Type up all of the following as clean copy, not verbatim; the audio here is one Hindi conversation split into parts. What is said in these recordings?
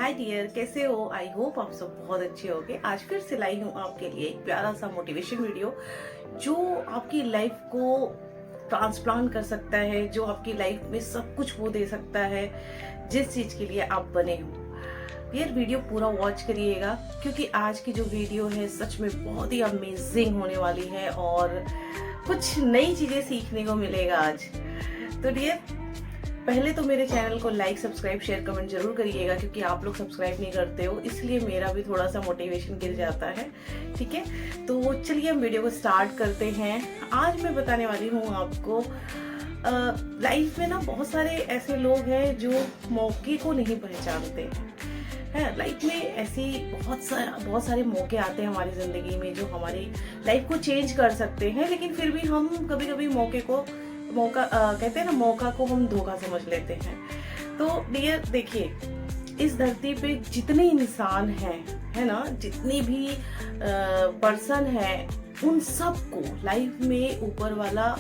हाय डियर, कैसे हो? आई होप आप सब बहुत अच्छे होंगे। आज फिर से लाई हूँ आपके लिए एक प्यारा सा मोटिवेशन वीडियो जो आपकी लाइफ को ट्रांसप्लांट कर सकता है, जो आपकी लाइफ में सब कुछ वो दे सकता है जिस चीज के लिए आप बने हो। यार वीडियो पूरा वॉच करिएगा क्योंकि आज की जो वीडियो है सच में बहुत ही अमेजिंग होने वाली है और कुछ नई चीजें सीखने को मिलेगा आज। तो डियर, पहले तो मेरे चैनल को लाइक, सब्सक्राइब, शेयर, कमेंट जरूर करिएगा क्योंकि आप लोग सब्सक्राइब नहीं करते हो, इसलिए मेरा भी थोड़ा सा मोटिवेशन गिर जाता है। ठीक है, तो चलिए हम वीडियो को स्टार्ट करते हैं। आज मैं बताने वाली हूँ आपको लाइफ में ना बहुत सारे ऐसे लोग हैं जो मौके को नहीं पहचानते हैं। लाइफ में ऐसी बहुत सारे मौके आते हैं हमारी जिंदगी में जो हमारी लाइफ को चेंज कर सकते हैं, लेकिन फिर भी हम कभी कभी कहते हैं ना, मौका को हम धोखा समझ लेते हैं। तो डियर देखिए, इस धरती पे जितने इंसान हैं, है ना, जितनी भी पर्सन है, उन सबको लाइफ में ऊपर वाला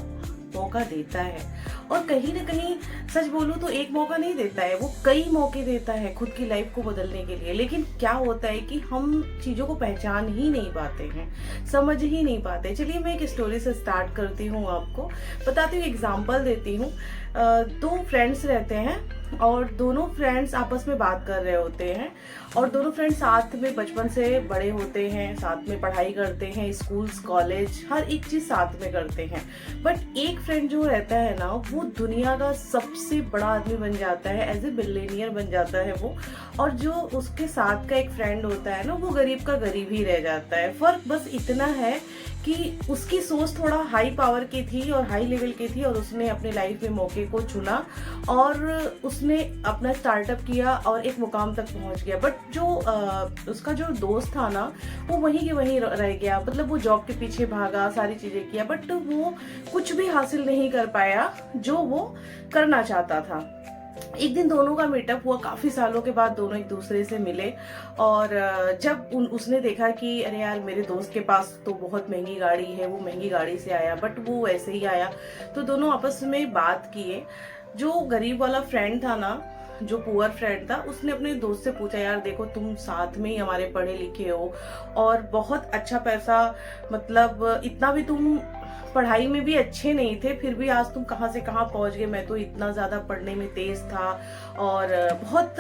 मौका देता है। और कहीं ना कहीं सच बोलूं तो एक मौका नहीं देता है, वो कई मौके देता है खुद की लाइफ को बदलने के लिए। लेकिन क्या होता है कि हम चीजों को पहचान ही नहीं पाते हैं, समझ ही नहीं पाते। चलिए मैं एक स्टोरी से स्टार्ट करती हूँ, आपको बताती हूँ, एग्जाम्पल देती हूँ। दो फ्रेंड्स रहते हैं और दोनों फ्रेंड्स आपस में बात कर रहे होते हैं और दोनों फ्रेंड्स साथ में बचपन से बड़े होते हैं, साथ में पढ़ाई करते हैं, स्कूल्स, कॉलेज, हर एक चीज साथ में करते हैं। बट एक फ्रेंड जो रहता है ना, वो दुनिया का सबसे बड़ा आदमी बन जाता है, एज ए बिलियनियर बन जाता है वो। और जो उसके साथ का एक फ्रेंड होता है ना, वो गरीब का गरीब ही रह जाता है। फर्क बस इतना है कि उसकी सोच थोड़ा हाई पावर की थी और हाई लेवल की थी और उसने अपने लाइफ में मौके को चुना और उसने अपना स्टार्टअप किया और एक मुकाम तक पहुंच गया। बट जो उसका जो दोस्त था ना, वो वहीं के वहीं रह गया। मतलब वो जॉब के पीछे भागा, सारी चीजें किया, बट वो कुछ भी हासिल नहीं कर पाया जो वो करना चाहता था। एक दिन दोनों का मीटअप हुआ, काफी सालों के बाद दोनों एक दूसरे से मिले। और जब उसने देखा कि अरे यार, मेरे दोस्त के पास तो बहुत महंगी गाड़ी है, वो महंगी गाड़ी से आया, बट वो वैसे ही आया, तो दोनों आपस में बात किए। जो गरीब वाला फ्रेंड था ना, जो पुअर फ्रेंड था, उसने अपने दोस्त से पूछा, यार देखो, तुम साथ में ही हमारे पढ़े लिखे हो और बहुत अच्छा पैसा, मतलब इतना भी तुम पढ़ाई में भी अच्छे नहीं थे, फिर भी आज तुम कहाँ से कहाँ पहुंच गए। मैं तो इतना ज्यादा पढ़ने में तेज था और बहुत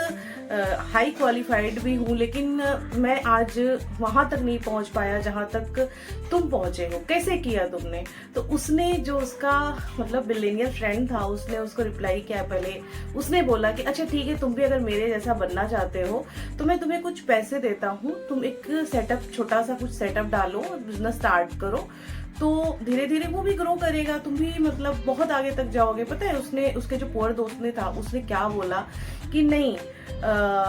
हाई क्वालिफाइड भी हूँ, लेकिन मैं आज वहां तक नहीं पहुंच पाया जहां तक तुम पहुंचे हो। कैसे किया तुमने? तो उसने, जो उसका मतलब बिलियनियर फ्रेंड था, उसने उसको रिप्लाई किया। पहले उसने बोला कि अच्छा ठीक है, तुम भी अगर मेरे जैसा बनना चाहते हो तो मैं तुम्हें कुछ पैसे देता हूँ, तुम एक सेटअप, छोटा सा कुछ सेटअप डालो, बिजनेस स्टार्ट करो, तो धीरे धीरे वो भी ग्रो करेगा, तुम भी मतलब बहुत आगे तक जाओगे। पता है उसने, उसके जो पुअर दोस्त ने था, उसने क्या बोला कि नहीं,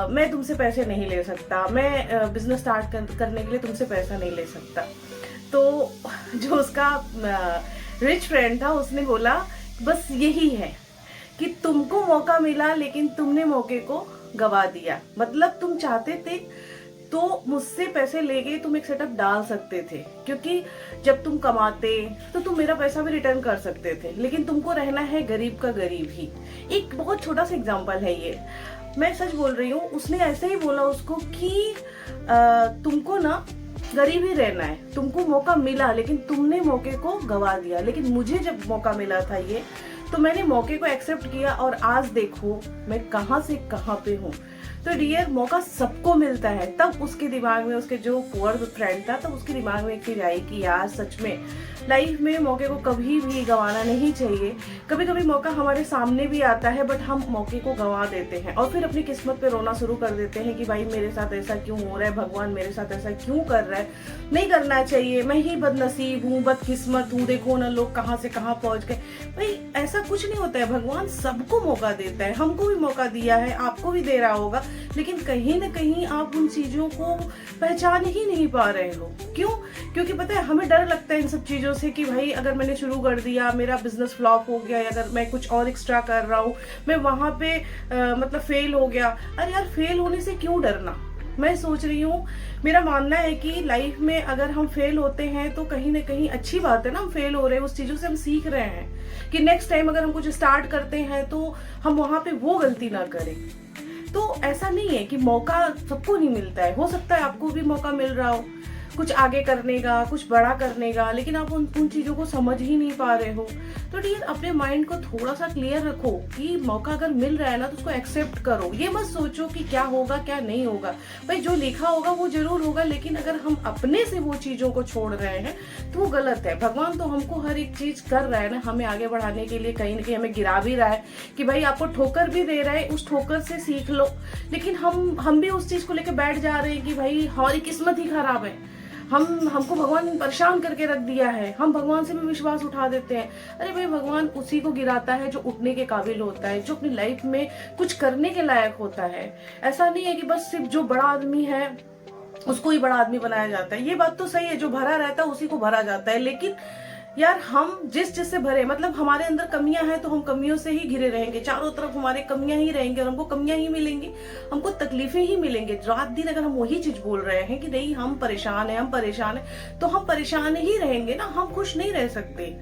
मैं तुमसे पैसे नहीं ले सकता, मैं बिजनेस स्टार्ट करने के लिए तुमसे पैसा नहीं ले सकता। तो जो उसका रिच फ्रेंड था, उसने बोला बस यही है कि तुमको मौका मिला लेकिन तुमने मौके को गवा दिया। मतलब तुम चाहते थे तो मुझसे पैसे लेके तुम एक सेटअप डाल सकते थे, क्योंकि जब तुम कमाते तो तुम मेरा पैसा भी रिटर्न कर सकते थे, लेकिन तुमको रहना है गरीब का गरीब ही। एक बहुत छोटा सा एग्जांपल है ये, मैं सच बोल रही हूँ। उसने ऐसे ही बोला उसको कि तुमको ना गरीब ही रहना है, तुमको मौका मिला लेकिन तुमने मौके को गवा दिया। लेकिन मुझे जब मौका मिला था ये, तो मैंने मौके को एक्सेप्ट किया और आज देखो मैं कहाँ से कहाँ पे हूँ। तो डियर, मौका सबको मिलता है। तब उसके दिमाग में, उसके जो पुअर फ्रेंड था, तब उसके दिमाग में एक चीज आई कि यार सच में लाइफ में मौके को कभी भी गंवाना नहीं चाहिए। कभी कभी मौका हमारे सामने भी आता है, बट हम मौके को गंवा देते हैं और फिर अपनी किस्मत पे रोना शुरू कर देते हैं कि भाई मेरे साथ ऐसा क्यों हो रहा है, भगवान मेरे साथ ऐसा क्यों कर रहा है, नहीं करना चाहिए, मैं ही बदनसीब हूँ, बदकिस्मत हूँ, देखो ना लोग कहाँ से कहाँ पहुंच गए। भाई ऐसा कुछ नहीं होता है, भगवान सबको मौका देता है, हमको भी मौका दिया है, आपको भी दे रहा होगा, लेकिन कहीं ना कहीं आप उन चीजों को पहचान ही नहीं पा रहे हो। क्यों? क्योंकि पता है हमें डर लगता है इन सब चीजों से कि भाई अगर मैंने शुरू कर दिया, मेरा बिजनेस फ्लॉप हो गया, या अगर मैं कुछ और एक्स्ट्रा कर रहा हूँ, मैं वहां पे मतलब फेल हो गया। अरे यार, फेल होने से क्यों डरना? मैं सोच रही हूँ, मेरा मानना है कि लाइफ में अगर हम फेल होते हैं तो कहीं ना कहीं अच्छी बात है ना, हम फेल हो रहे हैं, उस चीजों से हम सीख रहे हैं कि नेक्स्ट टाइम अगर हम कुछ स्टार्ट करते हैं तो हम वहां पे वो गलती ना करें। तो ऐसा नहीं है कि मौका सबको नहीं मिलता है, हो सकता है आपको भी मौका मिल रहा हो कुछ आगे करने का, कुछ बड़ा करने का, लेकिन आप उन चीजों को समझ ही नहीं पा रहे हो। तो डियर अपने माइंड को थोड़ा सा क्लियर रखो कि मौका अगर मिल रहा है ना तो उसको एक्सेप्ट करो। ये मत सोचो कि क्या होगा क्या नहीं होगा, भाई जो लिखा होगा वो जरूर होगा, लेकिन अगर हम अपने से वो चीजों को छोड़ रहे हैं तो वो गलत है। भगवान तो हमको हर एक चीज कर रहा है ना, हमें आगे बढ़ाने के लिए, कहीं ना कहीं हमें गिरा भी रहा है कि भाई आपको ठोकर भी दे रहा है, उस ठोकर से सीख लो। लेकिन हम भी उस चीज को लेकर बैठ जा रहे हैं कि भाई हमारी किस्मत ही खराब है, हमको भगवान परेशान करके रख दिया है, हम भगवान से भी विश्वास उठा देते हैं। अरे भाई भगवान उसी को गिराता है जो उठने के काबिल होता है, जो अपनी लाइफ में कुछ करने के लायक होता है। ऐसा नहीं है कि बस सिर्फ जो बड़ा आदमी है उसको ही बड़ा आदमी बनाया जाता है। ये बात तो सही है, जो भरा रहता है उसी को भरा जाता है, लेकिन यार हम जिससे भरे, मतलब हमारे अंदर कमियां हैं तो हम कमियों से ही घिरे रहेंगे, चारों तरफ हमारे कमियां ही रहेंगे और हमको कमियां ही मिलेंगी, हमको तकलीफें ही मिलेंगे। रात दिन अगर हम वही चीज बोल रहे हैं कि नहीं हम परेशान है, तो हम परेशान ही रहेंगे ना, हम खुश नहीं रह सकते।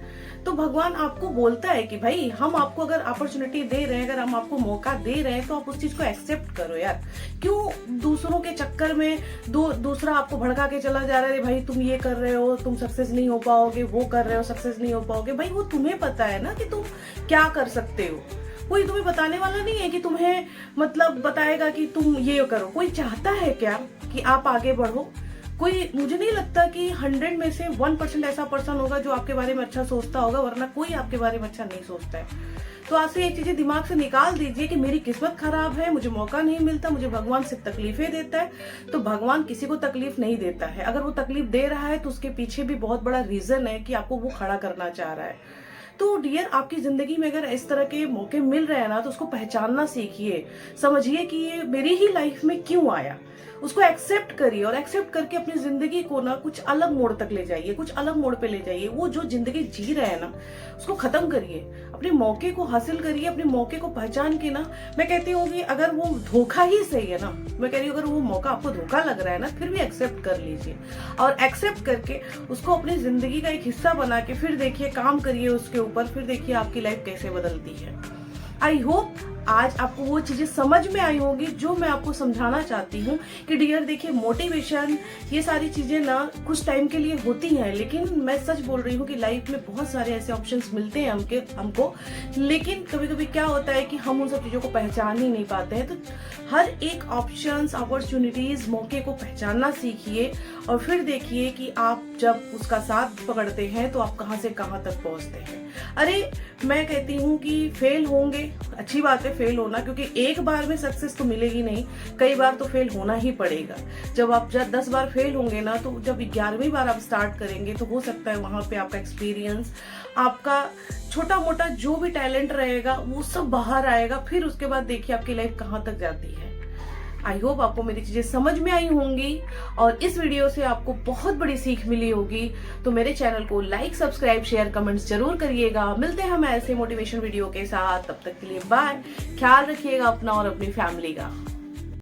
तो भगवान आपको बोलता है कि भाई हम आपको अगर अपॉर्चुनिटी दे रहे हैं, अगर हम आपको मौका दे रहे हैं तो आप उस चीज को एक्सेप्ट करो यार। क्यों दूसरों के चक्कर में दूसरा आपको भड़का के चला जा रहा है, भाई तुम ये कर रहे हो, तुम सक्सेस नहीं हो पाओगे, वो कर रहे हो सक्सेस नहीं हो पाओगे। भाई वो तुम्हें पता है ना कि तुम क्या कर सकते हो, कोई तुम्हें बताने वाला नहीं है कि तुम्हें मतलब बताएगा कि तुम ये करो। कोई चाहता है क्या कि आप आगे बढ़ो? कोई, मुझे नहीं लगता कि 100 में से 1% ऐसा पर्सन होगा जो आपके बारे में अच्छा सोचता होगा, वरना कोई आपके बारे में अच्छा नहीं सोचता है। तो आज से ये चीजें दिमाग से निकाल दीजिए कि मेरी किस्मत खराब है, मुझे मौका नहीं मिलता, मुझे भगवान सिर्फ तकलीफें देता है। तो भगवान किसी को तकलीफ नहीं देता है, अगर वो तकलीफ दे रहा है तो उसके पीछे भी बहुत बड़ा रीजन है कि आपको वो खड़ा करना चाह रहा है। तो डियर आपकी जिंदगी में अगर इस तरह के मौके मिल रहे हैं ना तो उसको पहचानना सीखिए, समझिए कि ये मेरी ही लाइफ में क्यों आया, उसको एक्सेप्ट करिए और एक्सेप्ट करके अपनी जिंदगी को ना कुछ अलग मोड़ तक ले जाइए, कुछ अलग मोड़ पे ले जाइए। वो जो जिंदगी जी रहे हैं ना उसको खत्म करिए, अपने मौके को हासिल करिए, अपने मौके को पहचान के ना, मैं कहती हूँ कि अगर वो धोखा ही सही है ना, मैं कह रही हूँ अगर वो मौका आपको धोखा लग रहा है ना फिर भी एक्सेप्ट कर लीजिए और एक्सेप्ट करके उसको अपनी जिंदगी का एक हिस्सा बना के फिर देखिए, काम करिए उसके ऊपर, फिर देखिए आपकी लाइफ कैसे बदलती है। आई होप आज आपको वो चीजें समझ में आई होगी जो मैं आपको समझाना चाहती हूँ कि डियर देखिए मोटिवेशन ये सारी चीजें ना कुछ टाइम के लिए होती हैं, लेकिन मैं सच बोल रही हूँ कि लाइफ में बहुत सारे ऐसे ऑप्शंस मिलते हैं हमको, लेकिन कभी कभी क्या होता है कि हम उन सब चीजों को पहचान ही नहीं पाते हैं। तो हर एक ऑप्शंस, अपॉर्चुनिटीज, मौके को पहचानना सीखिए और फिर देखिए कि आप जब उसका साथ पकड़ते हैं तो आप कहाँ से कहाँ तक पहुंचते हैं। अरे मैं कहती हूँ कि फेल होंगे, अच्छी बात है फेल होना, क्योंकि एक बार में सक्सेस तो मिलेगी नहीं, कई बार तो फेल होना ही पड़ेगा। जब 10 बार फेल होंगे ना तो जब 11वीं बार आप स्टार्ट करेंगे तो हो सकता है वहां पे आपका एक्सपीरियंस, आपका छोटा मोटा जो भी टैलेंट रहेगा वो सब बाहर आएगा। फिर उसके बाद देखिए आपकी लाइफ कहाँ तक जाती है। आई होप आपको मेरी चीजें समझ में आई होंगी और इस वीडियो से आपको बहुत बड़ी सीख मिली होगी। तो मेरे चैनल को लाइक, सब्सक्राइब, शेयर, कमेंट्स जरूर करिएगा। मिलते हैं हम ऐसे मोटिवेशन वीडियो के साथ, तब तक के लिए बाय। ख्याल रखिएगा अपना और अपनी फैमिली का।